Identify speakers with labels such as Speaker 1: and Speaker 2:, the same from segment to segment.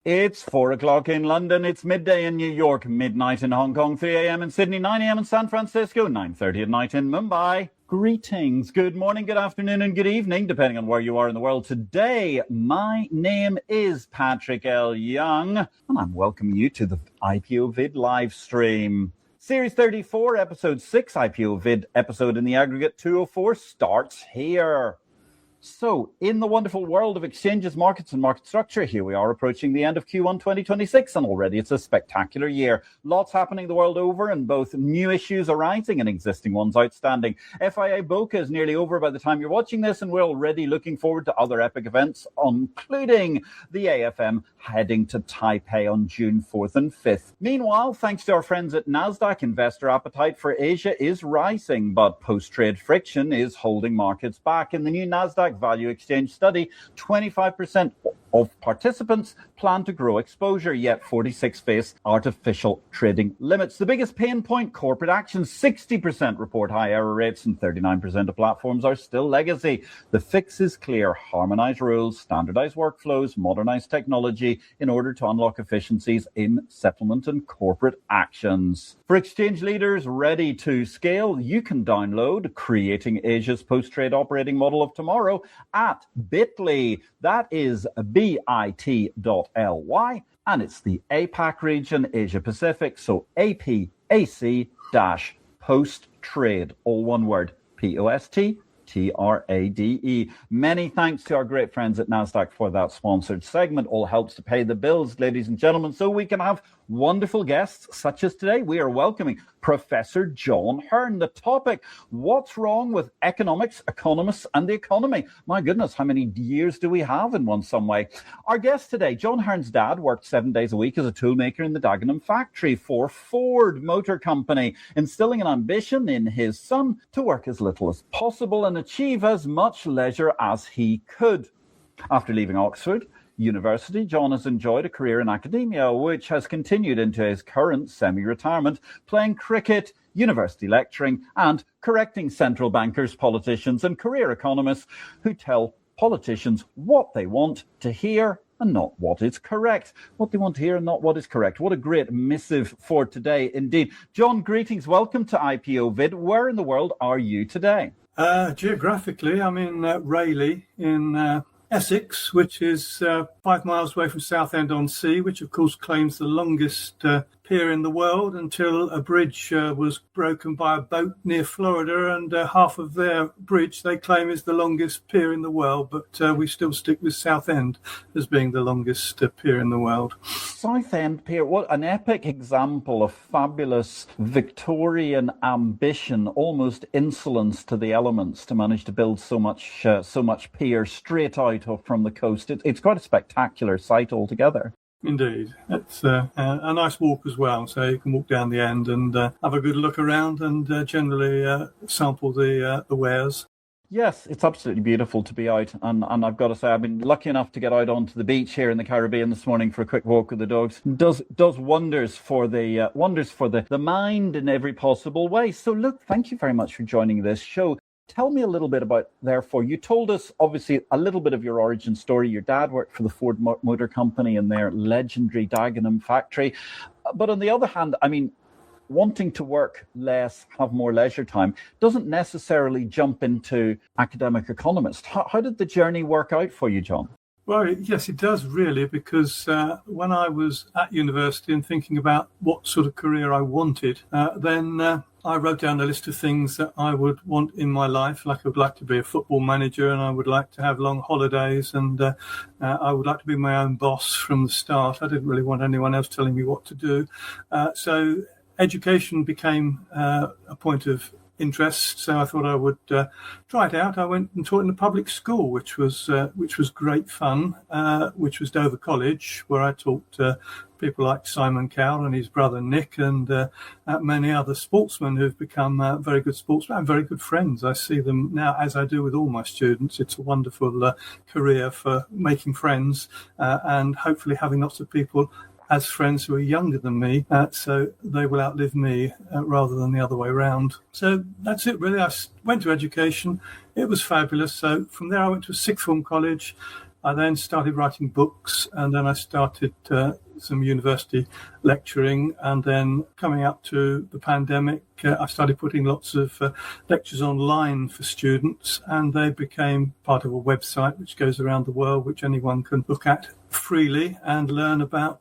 Speaker 1: It's 4 o'clock in London, it's midday in New York, midnight in Hong Kong, 3 a.m. in Sydney, 9 a.m. in San Francisco, 9:30 at night in Mumbai. Greetings, good morning, good afternoon, and good evening, depending on where you are in the world today. My name is Patrick L. Young, and I'm welcoming you to the IPO-VID Livestream. Series 34, Episode 6, IPO-VID episode in the aggregate 204 starts here. So, in the wonderful world of exchanges, markets, and market structure, here we are approaching the end of Q1 2026, and already it's a spectacular year. Lots happening the world over, and both new issues arising and existing ones outstanding. FIA Boca is nearly over by the time you're watching this, and we're already looking forward to other epic events, including the AFM heading to Taipei on June 4th and 5th. Meanwhile, thanks to our friends at NASDAQ, investor appetite for Asia is rising, but post-trade friction is holding markets back. In the new NASDAQ Value Exchange study, 25% of participants plan to grow exposure, yet 46 face artificial trading limits. The biggest pain point, corporate actions. 60% report high error rates and 39% of platforms are still legacy. The fix is clear. Harmonize rules, standardize workflows, modernize technology in order to unlock efficiencies in settlement and corporate actions. For exchange leaders ready to scale, you can download Creating Asia's Post-Trade Operating Model of Tomorrow at bit.ly. That is bit.ly, and it's the APAC region, Asia Pacific, so APAC-post-trade, all one word, POST-TRADE. Many thanks to our great friends at NASDAQ for that sponsored segment. All helps to pay the bills, ladies and gentlemen, so we can have wonderful guests such as today. We are welcoming Professor John Hearn. The topic, what's wrong with economics, economists, and the economy? My goodness, how many years do we have in one some way? Our guest today, John Hearn's dad worked 7 days a week as a toolmaker in the Dagenham factory for Ford Motor Company, instilling an ambition in his son to work as little as possible and achieve as much leisure as he could. After leaving Oxford University, John has enjoyed a career in academia, which has continued into his current semi-retirement, playing cricket, university lecturing, and correcting central bankers, politicians, and career economists who tell politicians what they want to hear and not what is correct. What they want to hear and not what is correct. What a great missive for today, indeed. John, greetings. Welcome to IPO-VID. Where in the world are you today?
Speaker 2: Geographically, I'm in Rayleigh in Essex, which is 5 miles away from Southend-on-Sea, which of course claims the longest pier in the world until a bridge was broken by a boat near Florida, and half of their bridge they claim is the longest pier in the world, but we still stick with Southend as being the longest pier in the world.
Speaker 1: Southend Pier, what an epic example of fabulous Victorian ambition, almost insolence to the elements, to manage to build so much pier straight out from the coast. It's quite a spectacular sight altogether.
Speaker 2: Indeed. It's a nice walk as well, so you can walk down the end and have a good look around and generally sample the wares.
Speaker 1: Yes, it's absolutely beautiful to be out, and I've got to say I've been lucky enough to get out onto the beach here in the Caribbean this morning for a quick walk with the dogs. Does wonders for the mind in every possible way. So look, thank you very much for joining this show. Tell me a little bit about, therefore, you told us, obviously, a little bit of your origin story. Your dad worked for the Ford Motor Company in their legendary Dagenham factory. But on the other hand, I mean, wanting to work less, have more leisure time, doesn't necessarily jump into academic economist. How did the journey work out for you, John?
Speaker 2: Well, yes, it does really, because when I was at university and thinking about what sort of career I wanted, then I wrote down a list of things that I would want in my life. Like I would like to be a football manager, and I would like to have long holidays, and I would like to be my own boss from the start. I didn't really want anyone else telling me what to do. So education became a point of interest, so I thought I would try it out. I went and taught in a public school, which was great fun, which was Dover College, where I taught people like Simon Cowell and his brother Nick, and many other sportsmen who've become very good sportsmen and very good friends. I see them now, as I do with all my students. It's a wonderful career for making friends and hopefully having lots of people as friends who are younger than me, so they will outlive me rather than the other way around. So that's it, really. I went to education. It was fabulous. So from there I went to a sixth form college. I then started writing books, and then I started some university lecturing, and then coming up to the pandemic, I started putting lots of lectures online for students, and they became part of a website which goes around the world, which anyone can look at freely and learn about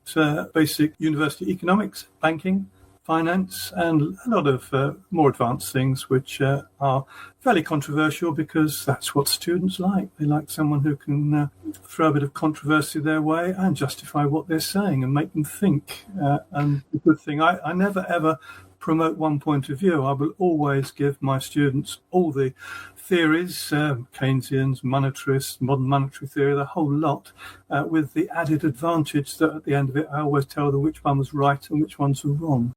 Speaker 2: basic university economics, banking, finance, and a lot of more advanced things which are fairly controversial, because that's what students like. They like someone who can throw a bit of controversy their way and justify what they're saying and make them think. And the good thing, I never ever promote one point of view. I will always give my students all the theories, Keynesians, monetarists, modern monetary theory, the whole lot, with the added advantage that at the end of it, I always tell them which one was right and which ones were wrong.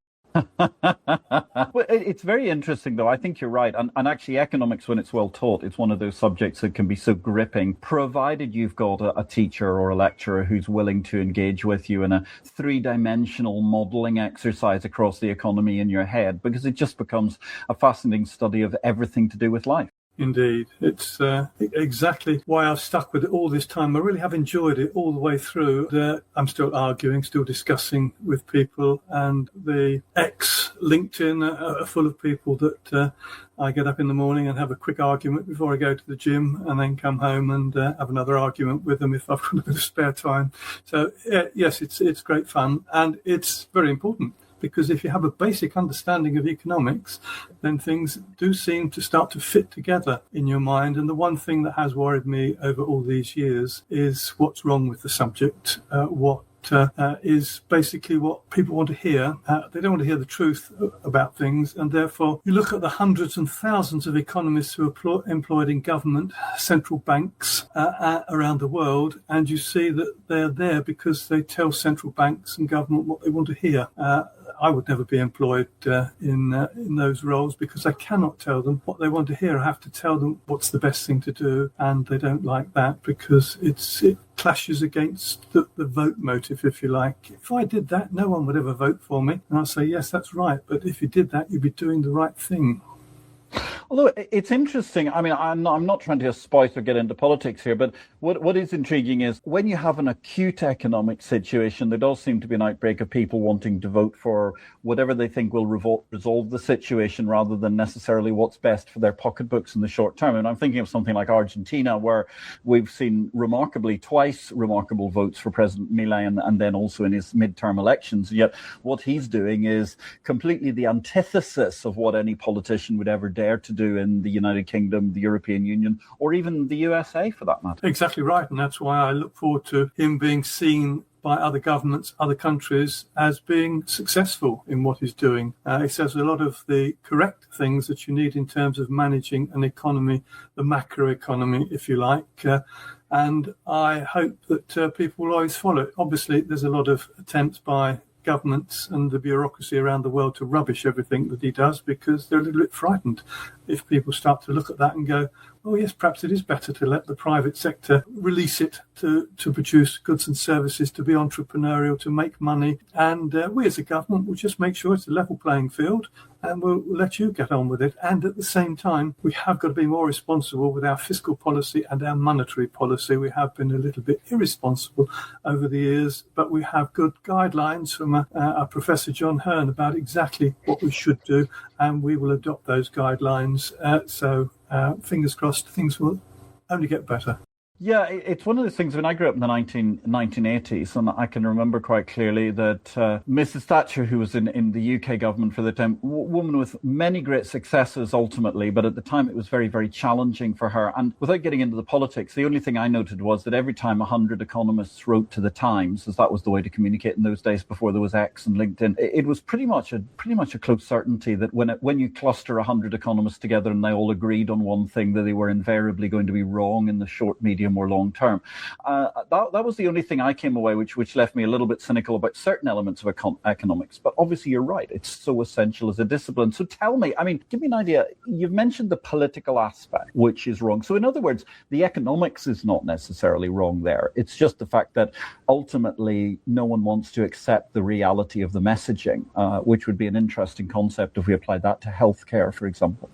Speaker 1: Well, it's very interesting, though. I think you're right. And actually, economics, when it's well taught, it's one of those subjects that can be so gripping, provided you've got a teacher or a lecturer who's willing to engage with you in a three-dimensional modeling exercise across the economy in your head, because it just becomes a fascinating study of everything to do with life.
Speaker 2: Indeed. It's exactly why I've stuck with it all this time. I really have enjoyed it all the way through. I'm still arguing, still discussing with people, and the LinkedIn are full of people that I get up in the morning and have a quick argument before I go to the gym, and then come home and have another argument with them if I've got a bit of spare time. So, yes, it's great fun, and it's very important. Because if you have a basic understanding of economics, then things do seem to start to fit together in your mind. And the one thing that has worried me over all these years is what's wrong with the subject, what is basically what people want to hear. They don't want to hear the truth about things, and therefore you look at the hundreds and thousands of economists who are employed in government, central banks around the world, and you see that they're there because they tell central banks and government what they want to hear. I would never be employed in those roles, because I cannot tell them what they want to hear. I have to tell them what's the best thing to do, and they don't like that because it clashes against the vote motive, if you like. If I did that, no one would ever vote for me. And I'll say, yes, that's right. But if you did that, you'd be doing the right thing.
Speaker 1: Although it's interesting, I mean, I'm not trying to espouse or get into politics here, but what is intriguing is when you have an acute economic situation, there does seem to be an outbreak of people wanting to vote for whatever they think will resolve the situation rather than necessarily what's best for their pocketbooks in the short term. And I'm thinking of something like Argentina, where we've seen twice remarkable votes for President Milei and then also in his midterm elections. Yet what he's doing is completely the antithesis of what any politician would ever dare to do in the United Kingdom, the European Union, or even the USA for that matter.
Speaker 2: Exactly right. And that's why I look forward to him being seen by other governments, other countries, as being successful in what he's doing. He says a lot of the correct things that you need in terms of managing an economy, the macroeconomy, if you like. And I hope that people will always follow it. Obviously, there's a lot of attempts by governments and the bureaucracy around the world to rubbish everything that he does, because they're a little bit frightened if people start to look at that and go, oh yes, perhaps it is better to let the private sector release it to produce goods and services, to be entrepreneurial, to make money. And we as a government will just make sure it's a level playing field, and we'll let you get on with it. And at the same time, we have got to be more responsible with our fiscal policy and our monetary policy. We have been a little bit irresponsible over the years, but we have good guidelines from our Professor John Hearn about exactly what we should do, and we will adopt those guidelines. So fingers crossed, things will only get better.
Speaker 1: Yeah, it's one of those things. When I grew up in the 1980s, and I can remember quite clearly that Mrs. Thatcher, who was in the UK government for the time, woman with many great successes ultimately, but at the time it was very, very challenging for her. And without getting into the politics, the only thing I noted was that every time 100 economists wrote to the Times, as that was the way to communicate in those days before there was X and LinkedIn, it was pretty much a close certainty that when you cluster 100 economists together and they all agreed on one thing, that they were invariably going to be wrong in the short, medium, or long term. That was the only thing I came away, which left me a little bit cynical about certain elements of economics. But obviously, you're right; it's so essential as a discipline. So tell me, give me an idea. You've mentioned the political aspect, which is wrong. So in other words, the economics is not necessarily wrong there. It's just the fact that ultimately no one wants to accept the reality of the messaging, which would be an interesting concept if we applied that to healthcare, for example.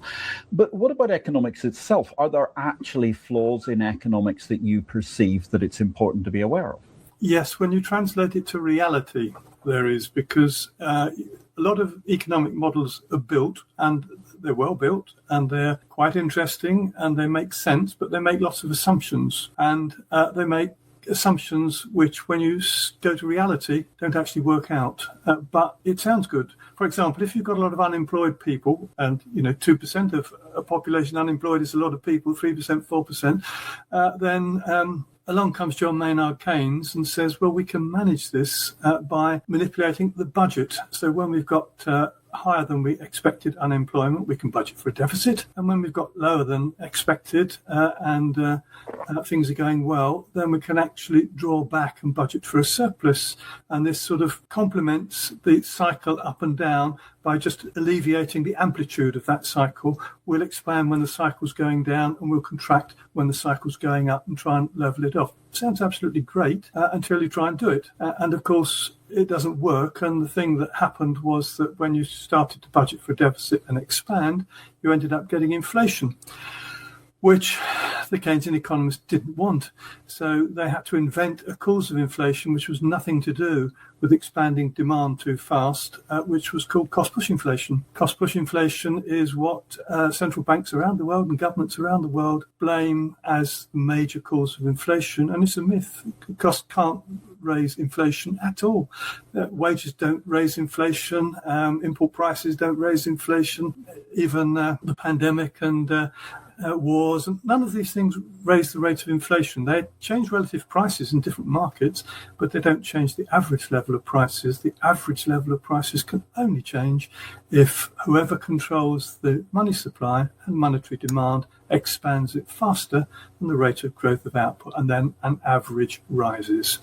Speaker 1: But what about economics itself? Are there actually flaws in economics dynamics that you perceive that it's important to be aware of?
Speaker 2: Yes, when you translate it to reality, there is, because a lot of economic models are built, and they're well built, and they're quite interesting, and they make sense, but they make lots of assumptions, and they make assumptions which, when you go to reality, don't actually work out. But it sounds good. For example, if you've got a lot of unemployed people, and 2% of a population unemployed is a lot of people, 3%, 4%, then along comes John Maynard Keynes and says, well, we can manage this by manipulating the budget. So when we've got higher than we expected unemployment, we can budget for a deficit. And when we've got lower than expected and things are going well, then we can actually draw back and budget for a surplus. And this sort of complements the cycle up and down by just alleviating the amplitude of that cycle. We'll expand when the cycle's going down, and we'll contract when the cycle's going up, and try and level it off. Sounds absolutely great until you try and do it. And of course, it doesn't work. And the thing that happened was that when you started to budget for a deficit and expand, you ended up getting inflation, which the Keynesian economists didn't want. So they had to invent a cause of inflation, which was nothing to do with expanding demand too fast, which was called cost-push inflation. Cost-push inflation is what central banks around the world and governments around the world blame as the major cause of inflation, and it's a myth. Cost can't raise inflation at all. Wages don't raise inflation. Import prices don't raise inflation. Even the pandemic and wars, and none of these things raise the rate of inflation. They change relative prices in different markets, but they don't change the average level of prices. The average level of prices can only change if whoever controls the money supply and monetary demand expands it faster than the rate of growth of output, and then an average rises.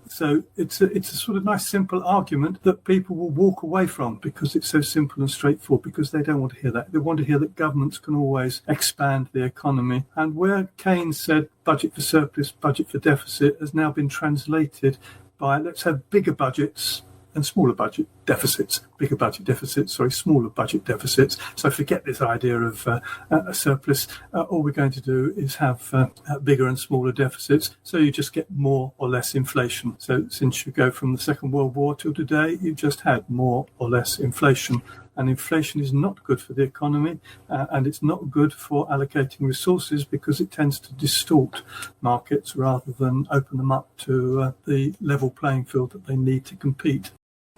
Speaker 2: So it's a sort of nice, simple argument that people will walk away from because it's so simple and straightforward, because they don't want to hear that. They want to hear that governments can always expand the economy. And where Keynes said budget for surplus, budget for deficit, has now been translated by let's have bigger budgets and smaller budget deficits, bigger budget deficits, smaller budget deficits. So forget this idea of a surplus. All we're going to do is have bigger and smaller deficits. So you just get more or less inflation. So since you go from the Second World War till today, you've just had more or less inflation. And inflation is not good for the economy, and it's not good for allocating resources because it tends to distort markets rather than open them up to the level playing field that they need to compete.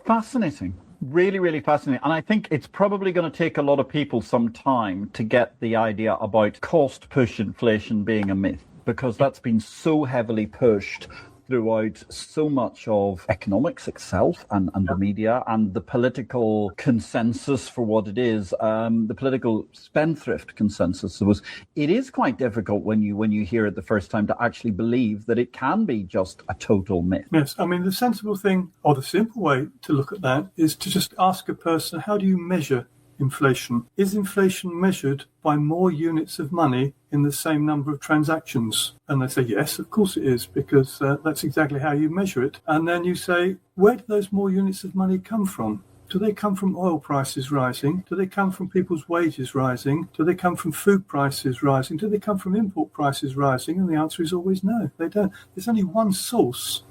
Speaker 1: Fascinating. Really, really fascinating. And I think it's probably going to take a lot of people some time to get the idea about cost push inflation being a myth, because that's been so heavily pushed throughout so much of economics itself and the media and the political consensus for what it is, the political spendthrift consensus. So it is quite difficult when you hear it the first time to actually believe that it can be just a total myth.
Speaker 2: Yes, I mean, the sensible thing, or the simple way to look at that, is to just ask a person, how do you measure inflation? Is inflation measured by more units of money in the same number of transactions? And they say, yes, of course it is, because that's exactly how you measure it. And then you say, where do those more units of money come from? Do they come from oil prices rising? Do they come from people's wages rising? Do they come from food prices rising? Do they come from import prices rising? And the answer is always no, they don't. There's only one source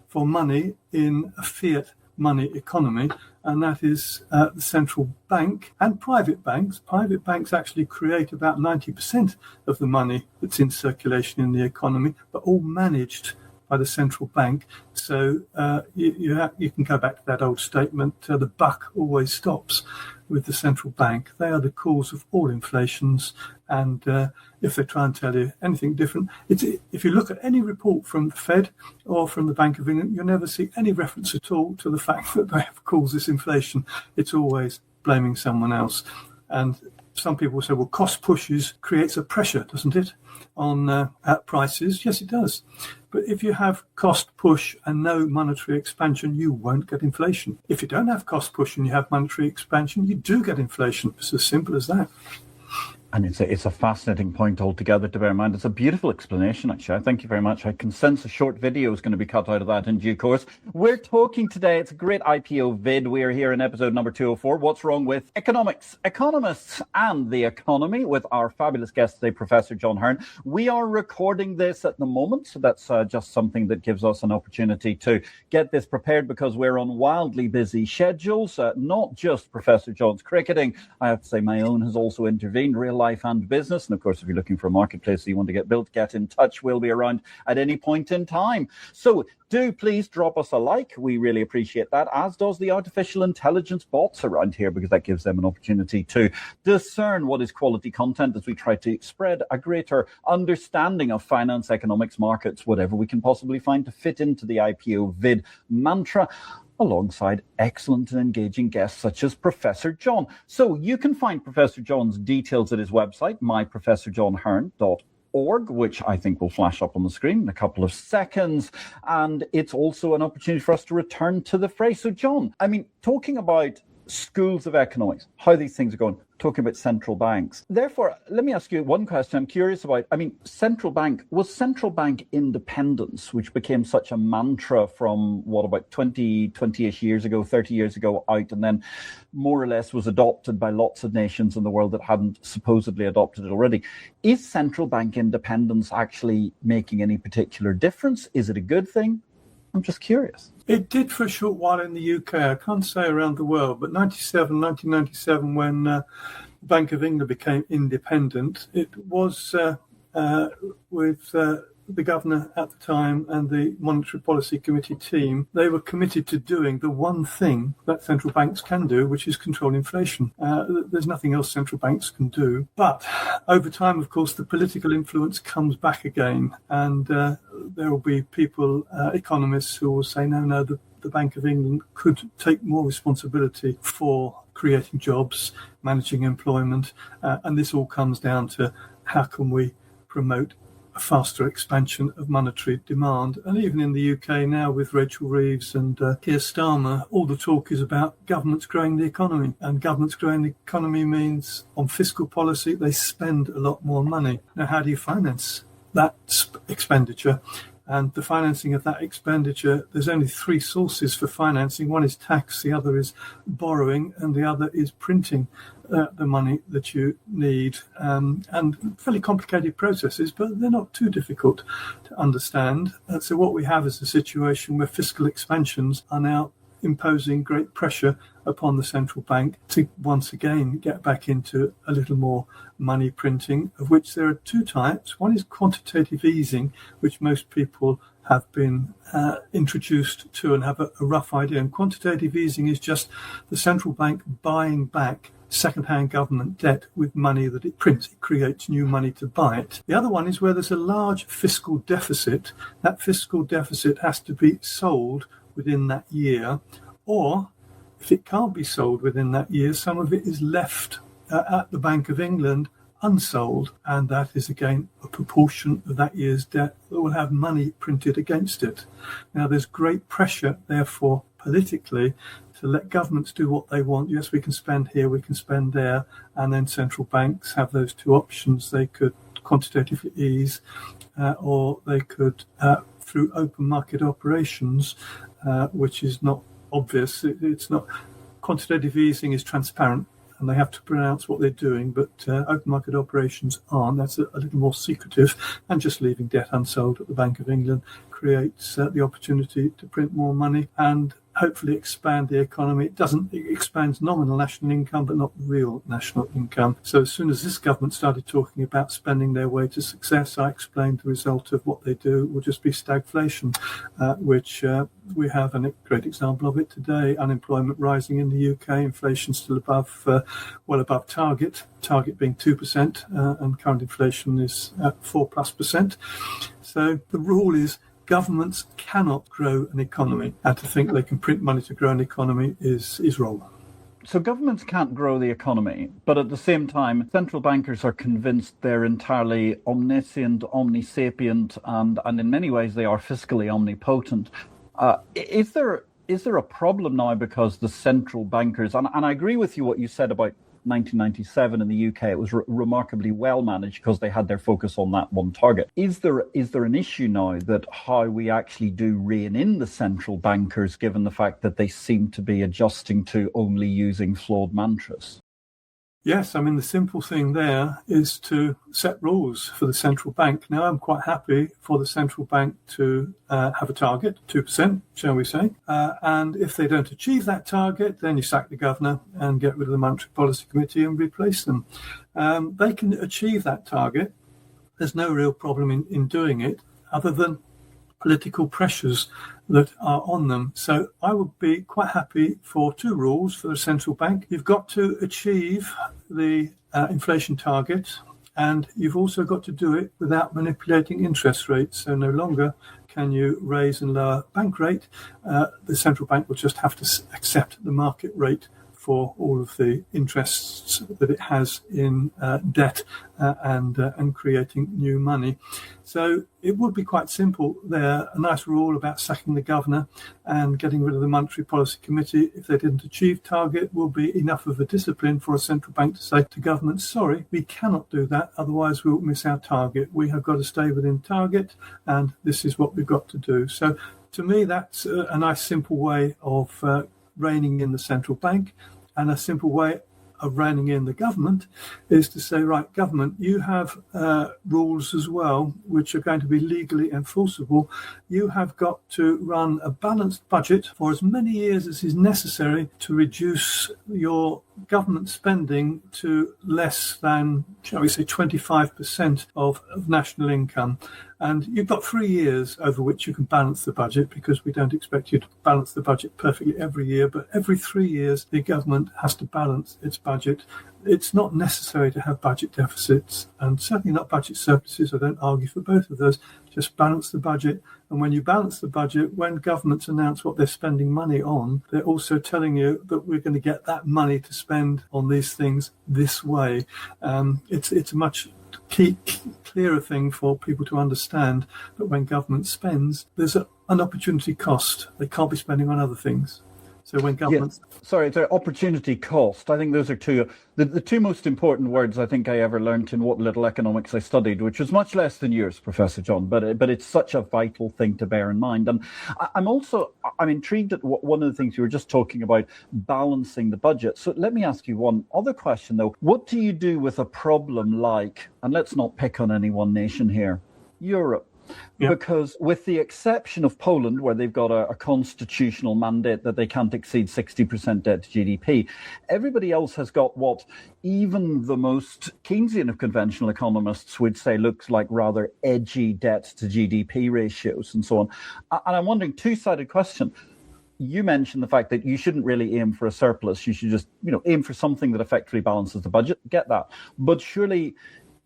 Speaker 2: for money in a fiat money economy, and that is the central bank and private banks. Private banks actually create about 90% of the money that's in circulation in the economy, but all managed by the central bank. So you can go back to that old statement, the buck always stops with the central bank. They are the cause of all inflations, and if they try and tell you anything different, if you look at any report from the Fed or from the Bank of England, you'll never see any reference at all to the fact that they have caused this inflation. It's always blaming someone else. And some people say, well, cost pushes creates a pressure, doesn't it, on prices? Yes, it does. But if you have cost push and no monetary expansion, you won't get inflation. If you don't have cost push and you have monetary expansion, you do get inflation. It's as simple as that.
Speaker 1: And it's a fascinating point altogether to bear in mind. It's a beautiful explanation, actually. Thank you very much. I can sense a short video is going to be cut out of that in due course. We're talking today, it's a great IPO-VID. We're here in episode number 204. What's wrong with economics, economists, and the economy with our fabulous guest today, Professor John Hearn. We are recording this at the moment, so that's just something that gives us an opportunity to get this prepared because we're on wildly busy schedules. Not just Professor John's cricketing. I have to say my own has also intervened. Real life and business. And of course, if you're looking for a marketplace that you want to get built, get in touch. We'll be around at any point in time. So do please drop us a like. We really appreciate that, as does the artificial intelligence bots around here, because that gives them an opportunity to discern what is quality content as we try to spread a greater understanding of finance, economics, markets, whatever we can possibly find to fit into the IPO-VID mantra, alongside excellent and engaging guests such as Professor John. So you can find Professor John's details at his website, myprofessorjohnhearn.org, which I think will flash up on the screen in a couple of seconds. And it's also an opportunity for us to return to the fray. So John, I mean, talking about schools of economics, how these things are going, talking about central banks. Therefore, let me ask you one question I'm curious about. I mean, central bank independence, which became such a mantra from, what, about 20-ish years ago, 30 years ago out, and then more or less was adopted by lots of nations in the world that hadn't supposedly adopted it already. Is central bank independence actually making any particular difference? Is it a good thing? I'm just curious.
Speaker 2: It did for a short while in the UK. I can't say around the world, but 1997, when the Bank of England became independent, it was with the governor at the time and the Monetary Policy Committee team. They were committed to doing the one thing that central banks can do, which is control inflation. There's nothing else central banks can do. But over time, of course, the political influence comes back again, and there will be people, economists, who will say, no, the Bank of England could take more responsibility for creating jobs, managing employment, and this all comes down to how can we promote a faster expansion of monetary demand. And even in the UK now, with Rachel Reeves and Keir Starmer, all the talk is about governments growing the economy. And governments growing the economy means, on fiscal policy, they spend a lot more money. Now, how do you finance that expenditure? And the financing of that expenditure, there's only three sources for financing. One is tax, the other is borrowing, and the other is printing the money that you need. And fairly complicated processes, but they're not too difficult to understand. So what we have is a situation where fiscal expansions are now imposing great pressure upon the central bank to once again get back into a little more money printing, of which there are two types. One is quantitative easing, which most people have been introduced to and have a rough idea. And quantitative easing is just the central bank buying back second-hand government debt with money that it prints. It creates new money to buy it. The other one is where there's a large fiscal deficit. That fiscal deficit has to be sold within that year, or if it can't be sold within that year, some of it is left at the Bank of England unsold, and that is again a proportion of that year's debt that will have money printed against it. Now, there's great pressure, therefore, politically, to let governments do what they want. Yes, we can spend here, we can spend there, and then central banks have those two options. They could quantitatively ease, or they could, through open market operations, which is not obvious. It's not. Quantitative easing is transparent, and they have to pronounce what they're doing, but open market operations aren't. That's a little more secretive, and just leaving debt unsold at the Bank of England creates the opportunity to print more money and hopefully expand the economy. It expands nominal national income, but not real national income. So as soon as this government started talking about spending their way to success, I explained the result of what they do will just be stagflation, which we have a great example of it today. Unemployment rising in the UK, inflation still well above target being 2%, and current inflation is at 4+%. So the rule is governments cannot grow an economy, and to think they can print money to grow an economy is wrong.
Speaker 1: So governments can't grow the economy, but at the same time, central bankers are convinced they're entirely omniscient, omnisapient, and in many ways they are fiscally omnipotent. Is there a problem now because the central bankers, and I agree with you what you said about 1997 in the UK, it was remarkably well managed because they had their focus on that one target. Is there an issue now that how we actually do rein in the central bankers, given the fact that they seem to be adjusting to only using flawed mantras?
Speaker 2: Yes, I mean, the simple thing there is to set rules for the central bank. Now, I'm quite happy for the central bank to have a target, 2%, shall we say. And if they don't achieve that target, then you sack the governor and get rid of the Monetary Policy Committee and replace them. They can achieve that target. There's no real problem in doing it, other than political pressures that are on them. So I would be quite happy for two rules for the central bank. You've got to achieve the inflation target, and you've also got to do it without manipulating interest rates. So no longer can you raise and lower bank rate. The central bank will just have to accept the market rate for all of the interests that it has in debt and creating new money. So it would be quite simple there. A nice rule about sacking the governor and getting rid of the Monetary Policy Committee if they didn't achieve target will be enough of a discipline for a central bank to say to government, sorry, we cannot do that, otherwise we'll miss our target. We have got to stay within target, and this is what we've got to do. So to me, that's a nice simple way of reining in the central bank, and a simple way of reining in the government is to say, right, government, you have rules as well which are going to be legally enforceable. You have got to run a balanced budget for as many years as is necessary to reduce your government spending to less than, shall we say, 25% of national income. And you've got 3 years over which you can balance the budget, because we don't expect you to balance the budget perfectly every year, but every 3 years the government has to balance its budget. It's not necessary to have budget deficits, and certainly not budget surpluses. I don't argue for both of those. Just balance the budget. And when you balance the budget, when governments announce what they're spending money on, they're also telling you that we're going to get that money to spend on these things this way. It's a much clearer thing for people to understand that when government spends, there's an opportunity cost. They can't be spending on other things. So when government...
Speaker 1: Yes. Sorry, it's an opportunity cost. I think those are the two most important words I think I ever learned in what little economics I studied, which was much less than yours, Professor John, but it's such a vital thing to bear in mind. And I'm intrigued at one of the things you were just talking about, balancing the budget. So let me ask you one other question, though. What do you do with a problem like, and let's not pick on any one nation here, Europe? Yeah. Because with the exception of Poland, where they've got a constitutional mandate that they can't exceed 60% debt to GDP, everybody else has got what even the most Keynesian of conventional economists would say looks like rather edgy debt to GDP ratios and so on. And I'm wondering, two-sided question. You mentioned the fact that you shouldn't really aim for a surplus. You should just, aim for something that effectively balances the budget. Get that. But surely...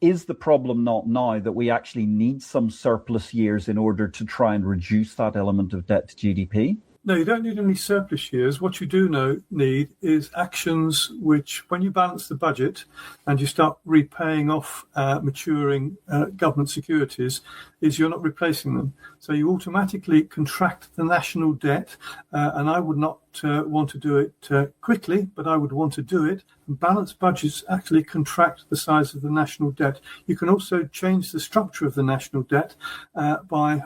Speaker 1: is the problem not now that we actually need some surplus years in order to try and reduce that element of debt to GDP?
Speaker 2: No, you don't need any surplus years. What you do need is actions which, when you balance the budget and you start repaying off maturing government securities, is you're not replacing them. So you automatically contract the national debt, and I would not want to do it quickly, but I would want to do it. And balanced budgets actually contract the size of the national debt. You can also change the structure of the national debt by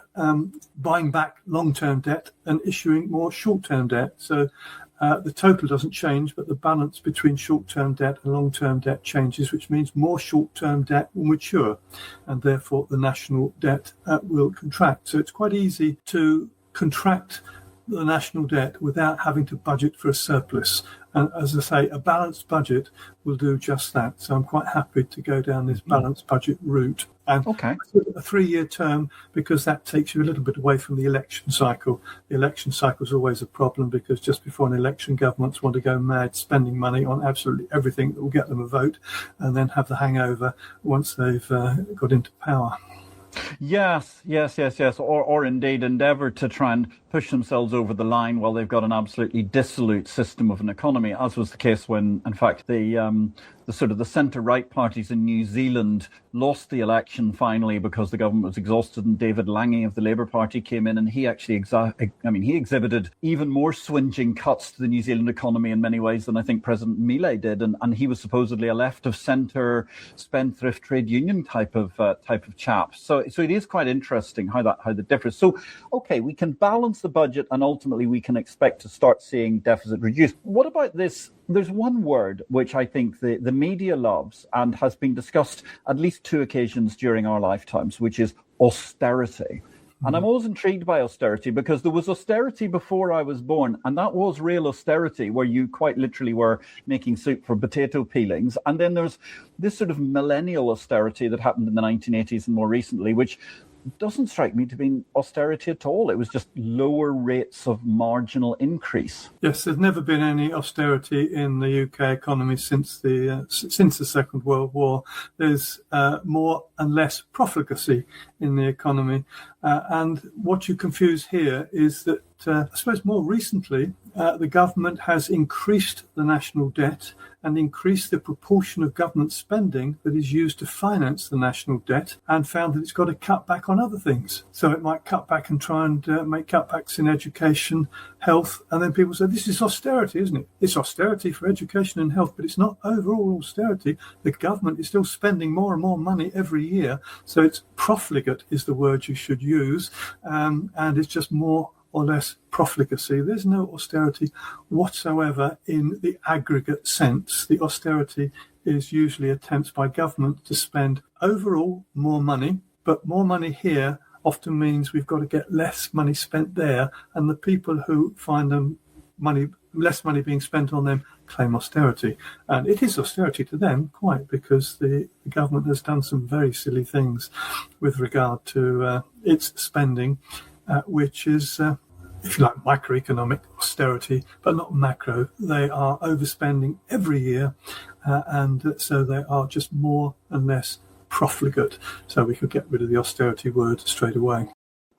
Speaker 2: buying back long-term debt and issuing more short-term debt. So the total doesn't change, but the balance between short-term debt and long-term debt changes, which means more short-term debt will mature, and therefore the national debt will contract. So it's quite easy to contract the national debt without having to budget for a surplus. And as I say, a balanced budget will do just that. So I'm quite happy to go down this balanced budget route. And a 3-year term, because that takes you a little bit away from the election cycle. The election cycle is always a problem, because just before an election, governments want to go mad spending money on absolutely everything that will get them a vote, and then have the hangover once they've got into power.
Speaker 1: Yes. Or indeed endeavour to try and push themselves over the line while they've got an absolutely dissolute system of an economy, as was the case when, in fact, the sort of the centre-right parties in New Zealand lost the election finally because the government was exhausted, and David Lange of the Labour Party came in, and he actually he exhibited even more swinging cuts to the New Zealand economy in many ways than I think President Milei did, and he was supposedly a left-of-centre spendthrift trade union type of chap. So it is quite interesting how that differs. So okay, we can balance the budget, and ultimately we can expect to start seeing deficit reduced. What about this? There's one word which I think the media loves and has been discussed at least 2 occasions during our lifetimes, which is austerity. And I'm always intrigued by austerity because there was austerity before I was born, and that was real austerity where you quite literally were making soup for potato peelings. And then there's this sort of millennial austerity that happened in the 1980s and more recently, which doesn't strike me to be austerity at all. It was just lower rates of marginal increase.
Speaker 2: Yes, there's never been any austerity in the UK economy since the Second World War. There's more and less profligacy in the economy. And what you confuse here is that, I suppose more recently, the government has increased the national debt and increased the proportion of government spending that is used to finance the national debt, and found that it's got to cut back on other things. So it might cut back and try and make cutbacks in education, health, and then people say, this is austerity, isn't it? It's austerity for education and health, but it's not overall austerity. The government is still spending more and more money every year, so it's profligate is the word you should use, and it's just more or less profligacy. There's no austerity whatsoever in the aggregate sense. The austerity is usually attempts by government to spend overall more money, but more money here often means we've got to get less money spent there, and the people who find less money being spent on them claim austerity. And it is austerity to them, quite, because the government has done some very silly things with regard to its spending, which is, if you like, microeconomic austerity, but not macro. They are overspending every year, and so they are just more and less profligate. So we could get rid of the austerity word straight away.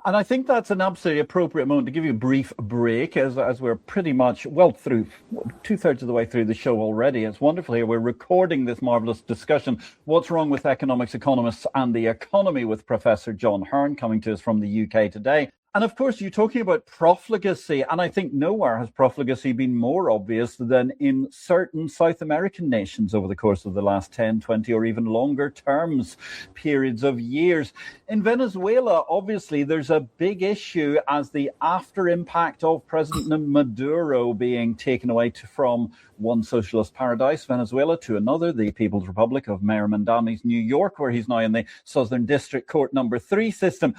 Speaker 1: And I think that's an absolutely appropriate moment to give you a brief break, as we're pretty much, through 2/3 of the way through the show already. It's wonderful here. We're recording this marvellous discussion, What's Wrong with Economics, Economists and the Economy, with Professor John Hearn, coming to us from the UK today. And of course, you're talking about profligacy, and I think nowhere has profligacy been more obvious than in certain South American nations over the course of the last 10, 20, or even longer periods of years. In Venezuela, obviously, there's a big issue as the after impact of President Maduro being taken away from one socialist paradise, Venezuela, to another, the People's Republic of Mayor Mandami's New York, where he's now in the Southern District Court number 3 system.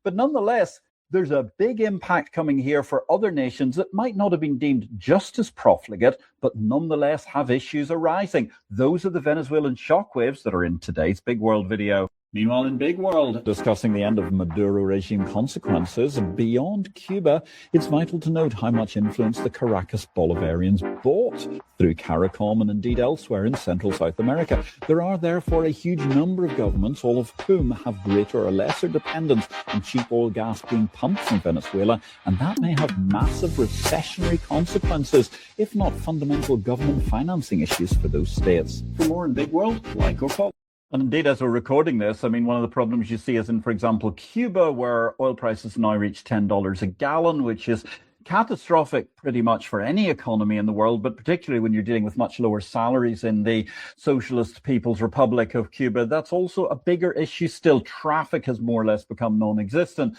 Speaker 1: But nonetheless, there's a big impact coming here for other nations that might not have been deemed just as profligate, but nonetheless have issues arising. Those are the Venezuelan shockwaves that are in today's Big World video. Meanwhile, in Big World, discussing the end of Maduro regime consequences beyond Cuba, it's vital to note how much influence the Caracas Bolivarians bought through CARICOM and indeed elsewhere in Central South America. There are therefore a huge number of governments, all of whom have greater or lesser dependence on cheap oil gas being pumped from Venezuela, and that may have massive recessionary consequences, if not fundamental government financing issues for those states. For more in Big World, like or follow. And indeed, as we're recording this, I mean, one of the problems you see is in, for example, Cuba, where oil prices now reach $10 a gallon, which is catastrophic pretty much for any economy in the world, but particularly when you're dealing with much lower salaries in the Socialist People's Republic of Cuba. That's also a bigger issue still. Traffic has more or less become non-existent.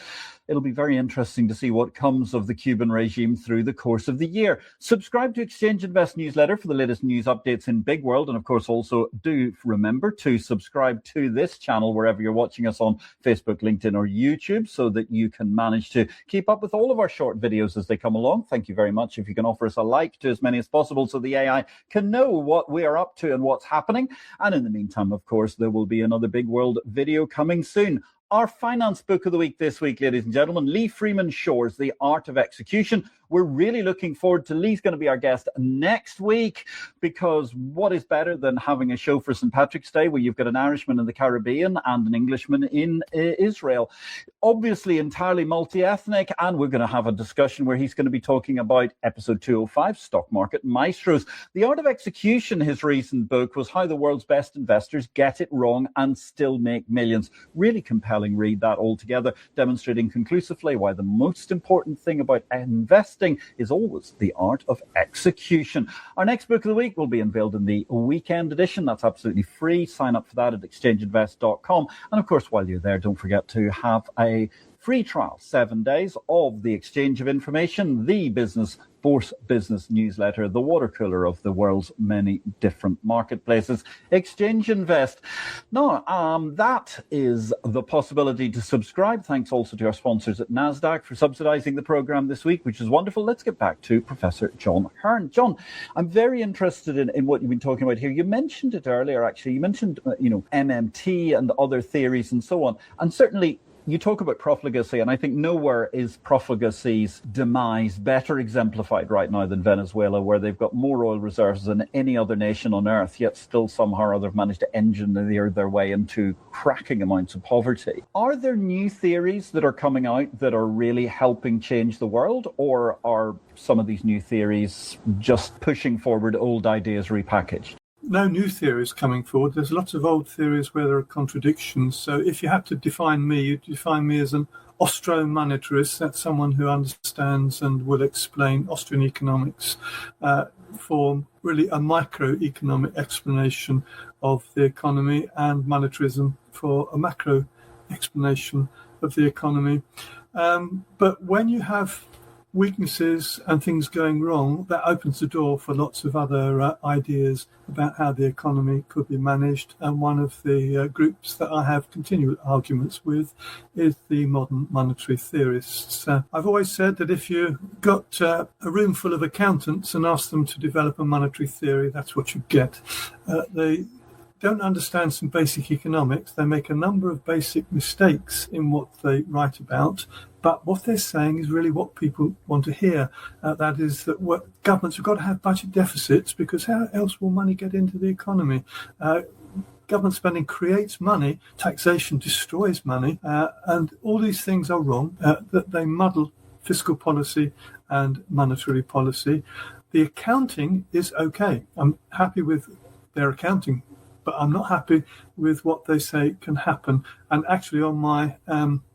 Speaker 1: It'll be very interesting to see what comes of the Cuban regime through the course of the year. Subscribe to Exchange Invest newsletter for the latest news updates in Big World. And of course, also do remember to subscribe to this channel wherever you're watching us on Facebook, LinkedIn or YouTube, so that you can manage to keep up with all of our short videos as they come along. Thank you very much. If you can offer us a like to as many as possible so the AI can know what we are up to and what's happening. And in the meantime, of course, there will be another Big World video coming soon. Our finance book of the week this week, ladies and gentlemen, Lee Freeman Shore's The Art of Execution. We're really looking forward to Lee's going to be our guest next week, because what is better than having a show for St. Patrick's Day where you've got an Irishman in the Caribbean and an Englishman in Israel. Obviously entirely multi-ethnic, and we're going to have a discussion where he's going to be talking about episode 205, Stock Market Maestros. The Art of Execution, his recent book, was how the world's best investors get it wrong and still make millions. Really compelling read, that altogether, demonstrating conclusively why the most important thing about investing is always the art of execution. Our next book of the week will be unveiled in the weekend edition. That's absolutely free. Sign up for that at exchangeinvest.com. And of course, while you're there, don't forget to have a free trial, 7 days, of the Exchange of Information, the Business Force Business newsletter, the water cooler of the world's many different marketplaces. Exchange Invest. Now, that is the possibility to subscribe. Thanks also to our sponsors at NASDAQ for subsidizing the program this week, which is wonderful. Let's get back to Professor John Hearn. John, I'm very interested in what you've been talking about here. You mentioned it earlier, actually. You mentioned, MMT and other theories and so on. And certainly, you talk about profligacy, and I think nowhere is profligacy's demise better exemplified right now than Venezuela, where they've got more oil reserves than any other nation on earth, yet still somehow or other have managed to engineer their way into cracking amounts of poverty. Are there new theories that are coming out that are really helping change the world, or are some of these new theories just pushing forward old ideas repackaged?
Speaker 2: No new theories coming forward. There's lots of old theories where there are contradictions. So if you had to define me, you define me as an Austro-monetarist. That's someone who understands and will explain Austrian economics for really a microeconomic explanation of the economy, and monetarism for a macro explanation of the economy. But when you have weaknesses and things going wrong, that opens the door for lots of other ideas about how the economy could be managed. And one of the groups that I have continual arguments with is the modern monetary theorists. I've always said that if you got a room full of accountants and asked them to develop a monetary theory, that's what you get. They don't understand some basic economics. They make a number of basic mistakes in what they write about, but what they're saying is really what people want to hear. That is that governments have got to have budget deficits, because how else will money get into the economy? Government spending creates money, taxation destroys money, and all these things are wrong, that they muddle fiscal policy and monetary policy. The accounting is okay. I'm happy with their accounting, but I'm not happy with what they say can happen. And actually on my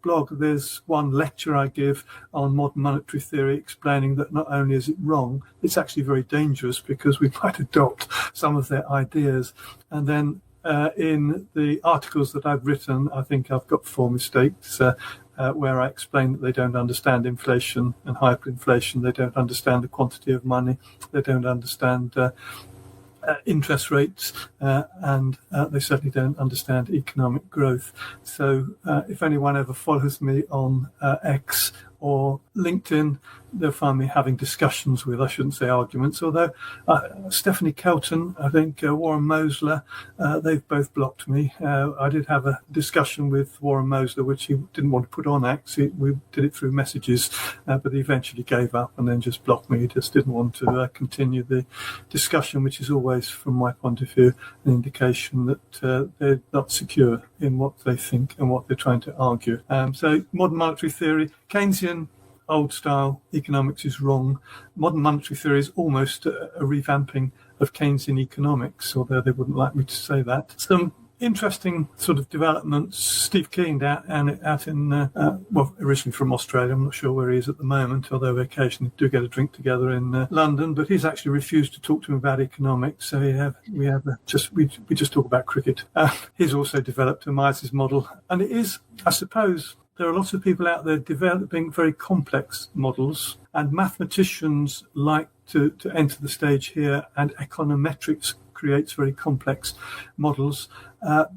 Speaker 2: blog, there's one lecture I give on modern monetary theory explaining that not only is it wrong, it's actually very dangerous, because we might adopt some of their ideas. And then in the articles that I've written, I think I've got 4 mistakes where I explain that they don't understand inflation and hyperinflation. They don't understand the quantity of money. They don't understand interest rates, and they certainly don't understand economic growth. So if anyone ever follows me on X or LinkedIn, they'll find me having discussions with, I shouldn't say arguments, although Stephanie Kelton, I think Warren Mosler, they've both blocked me. I did have a discussion with Warren Mosler, which he didn't want to put on X. We did it through messages, but he eventually gave up and then just blocked me. He just didn't want to continue the discussion, which is always, from my point of view, an indication that they're not secure in what they think and what they're trying to argue. So modern monetary theory, Keynesian old-style economics is wrong. Modern monetary theory is almost a revamping of Keynesian economics, although they wouldn't like me to say that. Some interesting sort of developments. Steve Keen out in, originally from Australia. I'm not sure where he is at the moment, although we occasionally do get a drink together in London. But he's actually refused to talk to him about economics. So we just talk about cricket. He's also developed a Mises model, and it is, I suppose, there are lots of people out there developing very complex models, and mathematicians like to enter the stage here, and econometrics creates very complex models,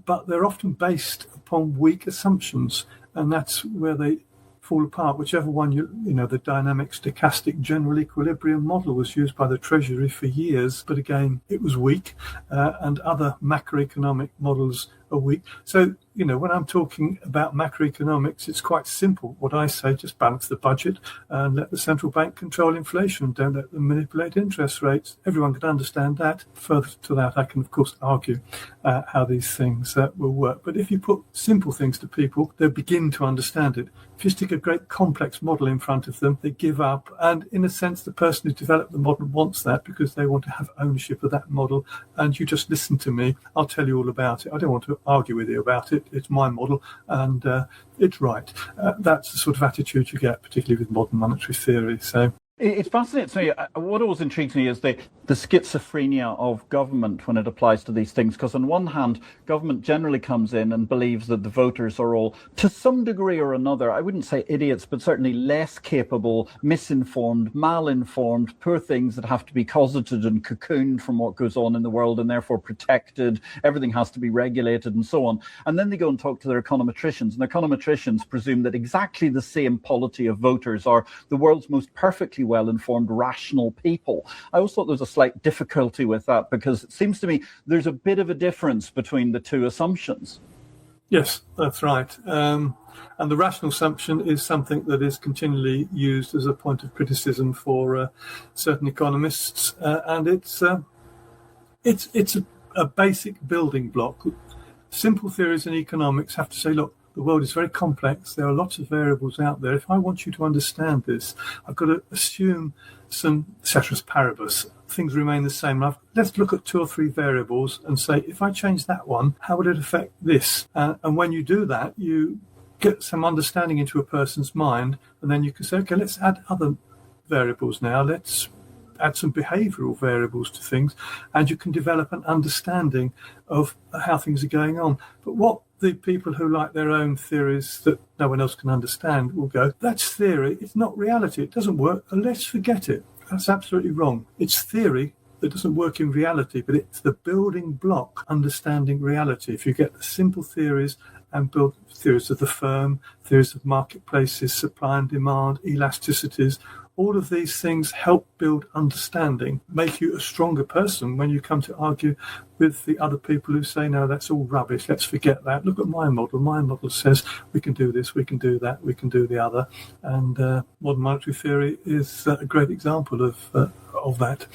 Speaker 2: but they're often based upon weak assumptions, and that's where they fall apart. Whichever one the dynamic stochastic general equilibrium model was used by the Treasury for years, but again, it was weak, and other macroeconomic models a week. So, when I'm talking about macroeconomics, it's quite simple. What I say, just balance the budget and let the central bank control inflation. Don't let them manipulate interest rates. Everyone can understand that. Further to that, I can, of course, argue how these things will work. But if you put simple things to people, they'll begin to understand it. If you stick a great complex model in front of them, they give up. And in a sense, the person who developed the model wants that because they want to have ownership of that model. And you just listen to me. I'll tell you all about it. I don't want to argue with you about it. It's my model and it's right. That's the sort of attitude you get, particularly with modern monetary theory. So
Speaker 1: it's fascinating. So what always intrigues me is the schizophrenia of government when it applies to these things. Because on one hand, government generally comes in and believes that the voters are all, to some degree or another, I wouldn't say idiots, but certainly less capable, misinformed, malinformed, poor things that have to be cosseted and cocooned from what goes on in the world and therefore protected. Everything has to be regulated and so on. And then they go and talk to their econometricians. And econometricians presume that exactly the same polity of voters are the world's most perfectly well-informed, rational people. I always thought there was a slight difficulty with that because it seems to me there's a bit of a difference between the two assumptions.
Speaker 2: Yes, that's right. And the rational assumption is something that is continually used as a point of criticism for certain economists, and it's a basic building block. Simple theories in economics have to say, look, the world is very complex. There are lots of variables out there. If I want you to understand this, I've got to assume some ceteris paribus. Things remain the same. Let's look at 2 or 3 variables and say, if I change that one, how would it affect this? And when you do that, you get some understanding into a person's mind, and then you can say, okay, let's add other variables now. Let's add some behavioural variables to things, and you can develop an understanding of how things are going on. But what the people who like their own theories that no one else can understand will go, that's theory, it's not reality, it doesn't work, and let's forget it. That's absolutely wrong. It's theory that doesn't work in reality, but it's the building block understanding reality. If you get the simple theories and build theories of the firm, theories of marketplaces, supply and demand, elasticities, all of these things help build understanding, make you a stronger person when you come to argue with the other people who say, no, that's all rubbish, let's forget that. Look at my model. My model says we can do this, we can do that, we can do the other. And modern monetary theory is a great example of that.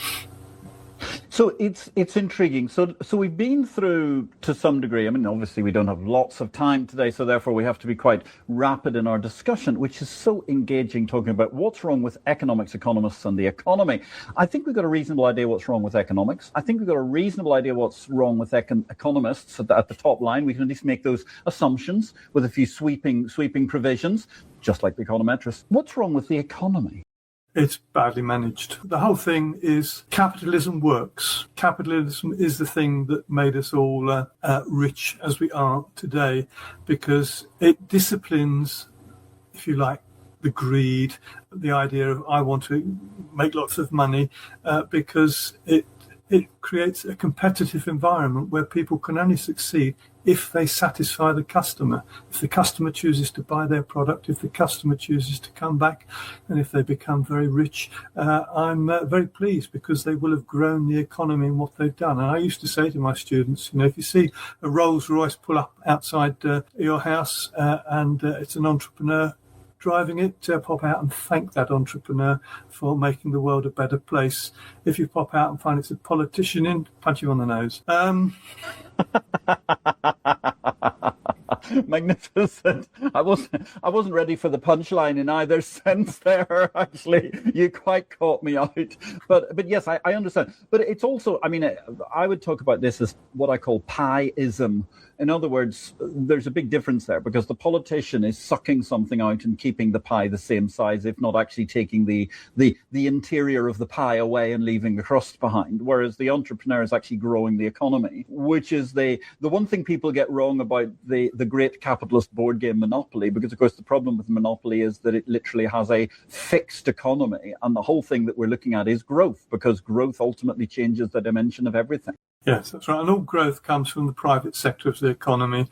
Speaker 1: So it's intriguing. So we've been through, to some degree, I mean, obviously we don't have lots of time today, so therefore we have to be quite rapid in our discussion, which is so engaging, talking about what's wrong with economics, economists, and the economy. I think we've got a reasonable idea what's wrong with economics. I think we've got a reasonable idea what's wrong with economists at the top line. We can at least make those assumptions with a few sweeping provisions, just like the econometrists. What's wrong with the economy?
Speaker 2: It's badly managed. The whole thing is capitalism works. Capitalism is the thing that made us all rich as we are today, because it disciplines, if you like, the greed, the idea of I want to make lots of money, because it creates a competitive environment where people can only succeed if they satisfy the customer. If the customer chooses to buy their product, if the customer chooses to come back, and if they become very rich, I'm very pleased, because they will have grown the economy in what they've done. And I used to say to my students, if you see a Rolls Royce pull up outside your house and it's an entrepreneur driving it, pop out and thank that entrepreneur for making the world a better place. If you pop out and find it's a politician in, punch you on the nose.
Speaker 1: Magnificent. I wasn't ready for the punchline in either sense there, actually. You quite caught me out. But yes, I understand. But it's also, I mean, I would talk about this as what I call pie-ism. In other words, there's a big difference there, because the politician is sucking something out and keeping the pie the same size, if not actually taking the interior of the pie away and leaving the crust behind, whereas the entrepreneur is actually growing the economy, which is the one thing people get wrong about the great capitalist board game Monopoly, because of course the problem with Monopoly is that it literally has a fixed economy, and the whole thing that we're looking at is growth, because growth ultimately changes the dimension of everything.
Speaker 2: Yes, that's right. And all growth comes from the private sector of the economy.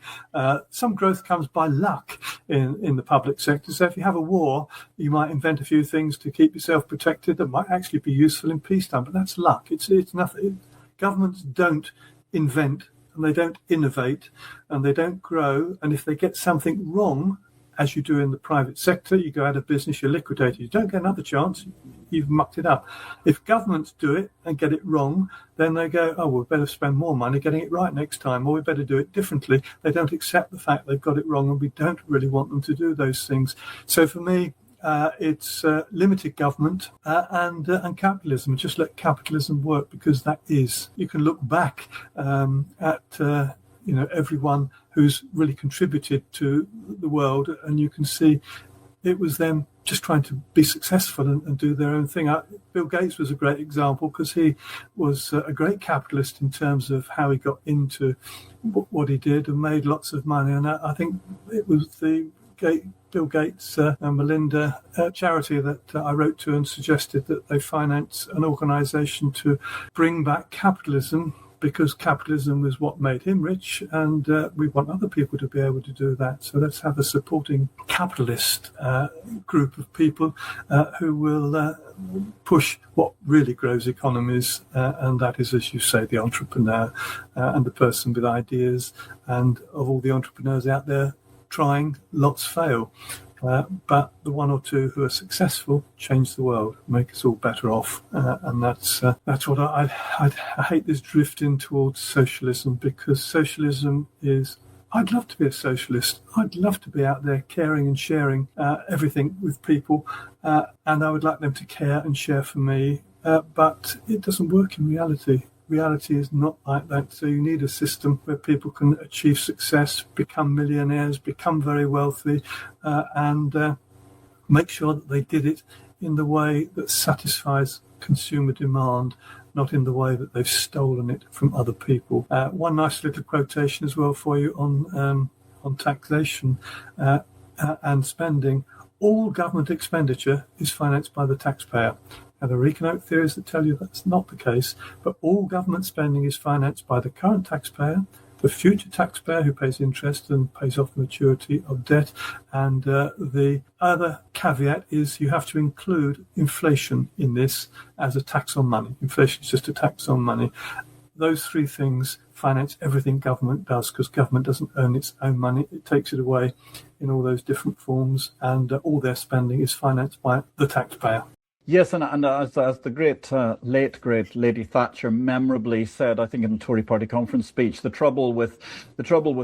Speaker 2: Some growth comes by luck in the public sector. So if you have a war, you might invent a few things to keep yourself protected that might actually be useful in peacetime. But that's luck. It's nothing. Governments don't invent and they don't innovate and they don't grow, and if they get something wrong, as you do in the private sector, you go out of business, you're liquidated. You don't get another chance. You've mucked it up. If governments do it and get it wrong, then they go, oh, we better spend more money getting it right next time, or we better do it differently. They don't accept the fact they've got it wrong, and we don't really want them to do those things. So for me, it's limited government and capitalism. Just let capitalism work, because that is. You can look back at everyone who's really contributed to the world, and you can see it was them just trying to be successful and do their own thing. Bill Gates was a great example, because he was a great capitalist in terms of how he got into what he did and made lots of money. And I think it was the Bill Gates and Melinda charity that I wrote to and suggested that they finance an organisation to bring back capitalism, because capitalism was what made him rich, and we want other people to be able to do that. So let's have a supporting capitalist group of people who will push what really grows economies, and that is, as you say, the entrepreneur and the person with ideas. And of all the entrepreneurs out there trying, lots fail. But the one or two who are successful change the world, make us all better off, and that's what I hate, this drifting towards socialism, because socialism is. I'd love to be a socialist. I'd love to be out there caring and sharing everything with people, and I would like them to care and share for me. But it doesn't work in reality. Reality is not like that. So you need a system where people can achieve success, become millionaires, become very wealthy, and make sure that they did it in the way that satisfies consumer demand, not in the way that they've stolen it from other people. One nice little quotation as well for you on taxation and spending. All government expenditure is financed by the taxpayer. Now, there are economic theories that tell you that's not the case, but all government spending is financed by the current taxpayer, the future taxpayer who pays interest and pays off the maturity of debt, and the other caveat is you have to include inflation in this as a tax on money. Inflation is just a tax on money. Those three things finance everything government does, because government doesn't earn its own money. It takes it away in all those different forms, and all their spending is financed by the taxpayer.
Speaker 1: Yes, and as the late great Lady Thatcher memorably said, I think in the Tory Party conference speech, the trouble with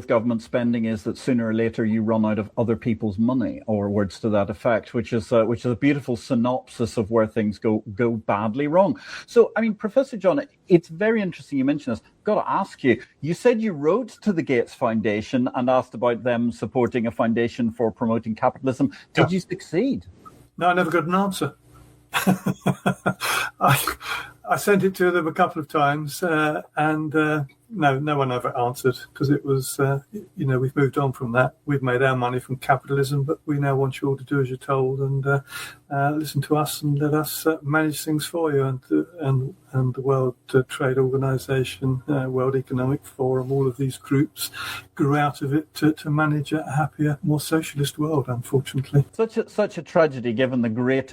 Speaker 1: government spending is that sooner or later you run out of other people's money, or words to that effect, which is a beautiful synopsis of where things go badly wrong. So, I mean, Professor John, it's very interesting you mentioned this. I've got to ask you. You said you wrote to the Gates Foundation and asked about them supporting a foundation for promoting capitalism. Did you succeed?
Speaker 2: No, I never got an answer. I sent it to them a couple of times, and no one ever answered, because it was, we've moved on from that. We've made our money from capitalism, but we now want you all to do as you're told, and listen to us and let us manage things for you. And the World Trade Organization, World Economic Forum, all of these groups grew out of it to manage a happier, more socialist world, unfortunately.
Speaker 1: Such a tragedy, given the great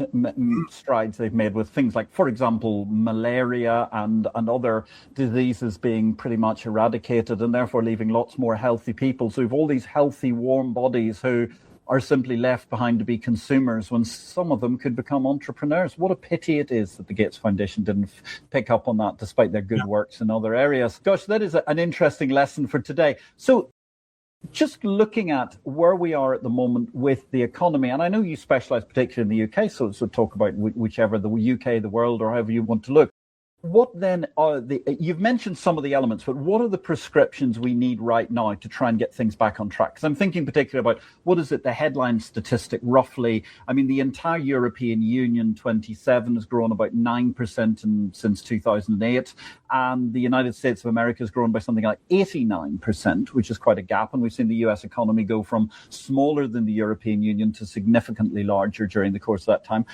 Speaker 1: strides they've made with things like, for example, malaria and other diseases being pretty much eradicated, and therefore leaving lots more healthy people. So we've all these healthy, warm bodies who are simply left behind to be consumers, when some of them could become entrepreneurs. What a pity it is that the Gates Foundation didn't pick up on that, despite their good works in other areas. Gosh, that is an interesting lesson for today. So just looking at where we are at the moment with the economy, and I know you specialise particularly in the UK, so talk about whichever, the UK, the world, or however you want to look. What then are you've mentioned some of the elements, but what are the prescriptions we need right now to try and get things back on track? Because I'm thinking particularly about, what is it, the headline statistic roughly? I mean, the entire European Union, 27, has grown about 9% since 2008. And the United States of America has grown by something like 89%, which is quite a gap. And we've seen the US economy go from smaller than the European Union to significantly larger during the course of that time.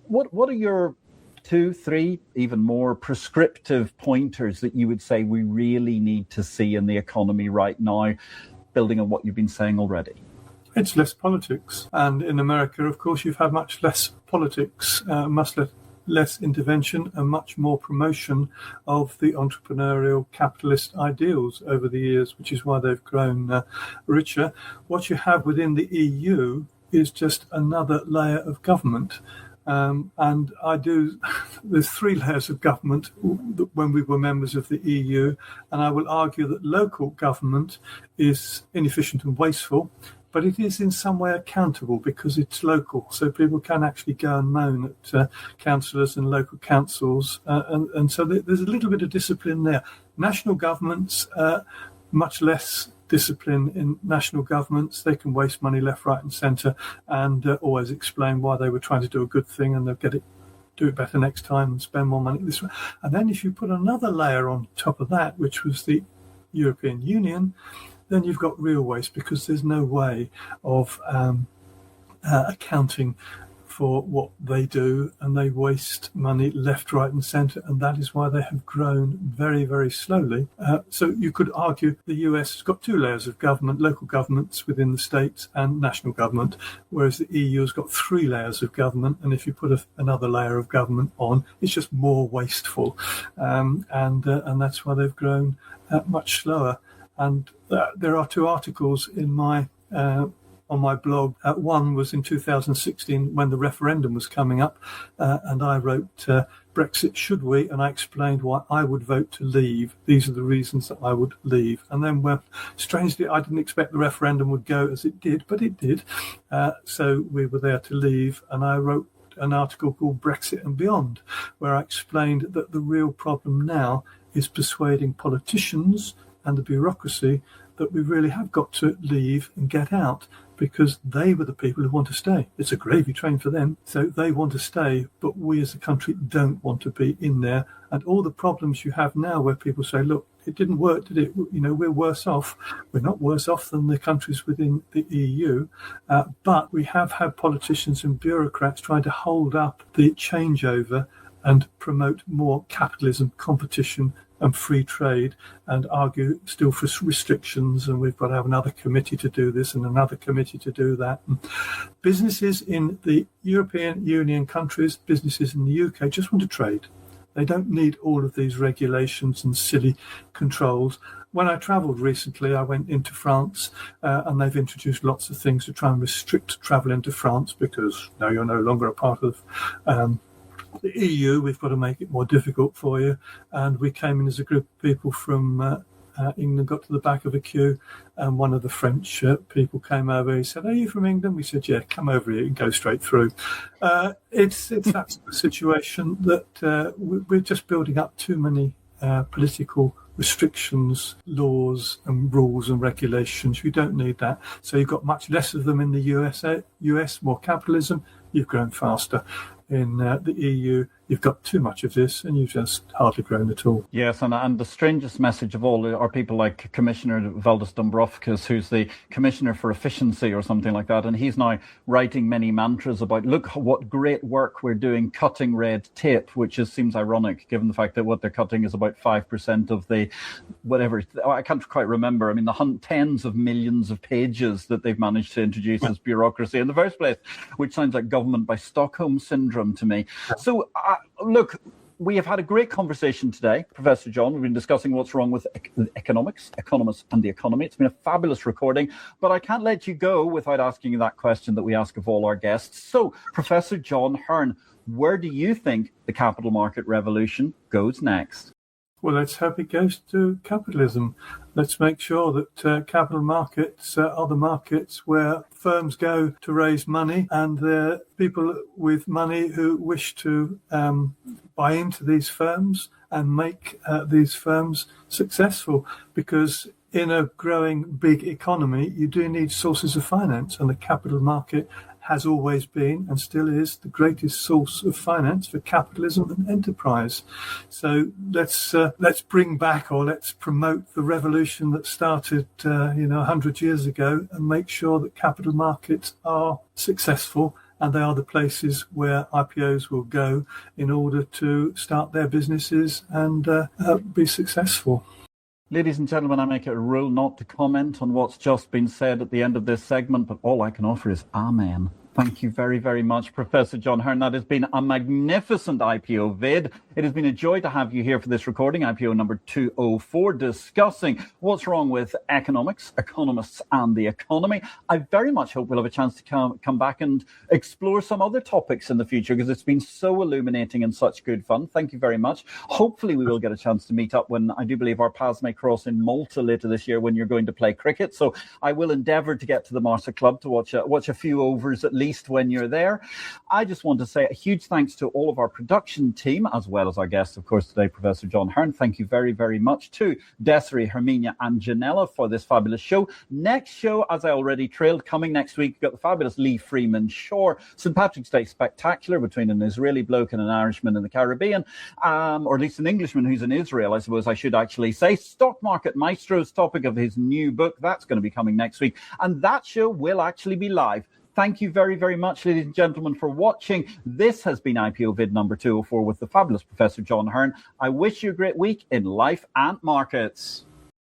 Speaker 1: What are your 2, 3, even more prescriptive pointers that you would say we really need to see in the economy right now, building on what you've been saying already?
Speaker 2: It's less politics. And in America, of course, you've had much less politics, much less intervention and much more promotion of the entrepreneurial capitalist ideals over the years, which is why they've grown richer. What you have within the EU is just another layer of government. There's 3 layers of government when we were members of the EU, and I will argue that local government is inefficient and wasteful, but it is in some way accountable because it's local. So people can actually go and moan at councillors and local councils. And so there's a little bit of discipline there. National governments, much less discipline in national governments. They can waste money left, right and centre and always explain why they were trying to do a good thing and they'll do it better next time and spend more money this way. And then if you put another layer on top of that, which was the European Union, then you've got real waste because there's no way of accounting for what they do, and they waste money left, right and centre, and that is why they have grown very, very slowly. So you could argue the US has got 2 layers of government, local governments within the states and national government, whereas the EU has got 3 layers of government, and if you put another layer of government on, it's just more wasteful. And that's why they've grown much slower. And there are 2 articles in my on my blog. One was in 2016 when the referendum was coming up, and I wrote Brexit, should we? And I explained why I would vote to leave. These are the reasons that I would leave. And then, strangely, I didn't expect the referendum would go as it did, but it did. So we were there to leave, and I wrote an article called Brexit and Beyond, where I explained that the real problem now is persuading politicians and the bureaucracy that we really have got to leave and get out, because they were the people who want to stay. It's a gravy train for them, so they want to stay, but we as a country don't want to be in there. And all the problems you have now where people say, look, it didn't work, did it? We're worse off. We're not worse off than the countries within the EU, but we have had politicians and bureaucrats trying to hold up the changeover and promote more capitalism, competition and free trade, and argue still for restrictions, and we've got to have another committee to do this and another committee to do that. And businesses in the European Union countries, businesses in the UK just want to trade. They don't need all of these regulations and silly controls. When I travelled recently, I went into France, and they've introduced lots of things to try and restrict travel into France, because now you're no longer a part of the EU, we've got to make it more difficult for you. And we came in as a group of people from England, got to the back of a queue, and one of the French people came over. He said, "Are you from England?" We said, "Yeah, come over here and go straight through." It's that sort of situation that we're just building up too many political restrictions, laws and rules and regulations. We don't need that. So you've got much less of them in the US, more capitalism. You've grown faster. In the EU, you've got too much of this and you've just hardly grown at all.
Speaker 1: Yes, and the strangest message of all are people like Commissioner Valdis Dombrovskis, who's the Commissioner for Efficiency or something like that, and he's now writing many mantras about, look what great work we're doing cutting red tape, which seems ironic given the fact that what they're cutting is about 5% of the, whatever, I can't quite remember, I mean the tens of millions of pages that they've managed to introduce as bureaucracy in the first place, which sounds like government by Stockholm syndrome to me. So, look, we have had a great conversation today, Professor John. We've been discussing what's wrong with economics, economists and the economy. It's been a fabulous recording, but I can't let you go without asking you that question that we ask of all our guests. So, Professor John Hearn, where do you think the capital market revolution goes next?
Speaker 2: Well, let's hope it goes to capitalism. Let's make sure that capital markets are the markets where firms go to raise money, and the people with money who wish to buy into these firms and make these firms successful. Because in a growing big economy, you do need sources of finance, and the capital market has always been and still is the greatest source of finance for capitalism and enterprise. So let's bring back, or let's promote the revolution that started 100 years ago, and make sure that capital markets are successful, and they are the places where IPOs will go in order to start their businesses and be successful.
Speaker 1: Ladies and gentlemen, I make it a rule not to comment on what's just been said at the end of this segment, but all I can offer is amen. Thank you very, very much, Professor John Hearn. That has been a magnificent IPO vid. It has been a joy to have you here for this recording, IPO number 204, discussing what's wrong with economics, economists, and the economy. I very much hope we'll have a chance to come back and explore some other topics in the future, because it's been so illuminating and such good fun. Thank you very much. Hopefully we will get a chance to meet up when I do believe our paths may cross in Malta later this year when you're going to play cricket. So I will endeavour to get to the Marsa Club to watch a few overs at least when you're there. I just want to say a huge thanks to all of our production team, as well as our guest, of course, today, Professor John Hearn. Thank you very, very much to Desiree, Herminia and Janella for this fabulous show. Next show, as I already trailed, coming next week, we've got the fabulous Lee Freeman Shore, St. Patrick's Day Spectacular between an Israeli bloke and an Irishman in the Caribbean, or at least an Englishman who's in Israel, I suppose I should actually say. Stock Market Maestro's topic of his new book, that's going to be coming next week. And that show will actually be live. Thank you very, very much, ladies and gentlemen, for watching. This has been IPO-VID number 204 with the fabulous Professor John Hearn. I wish you a great week in life and markets.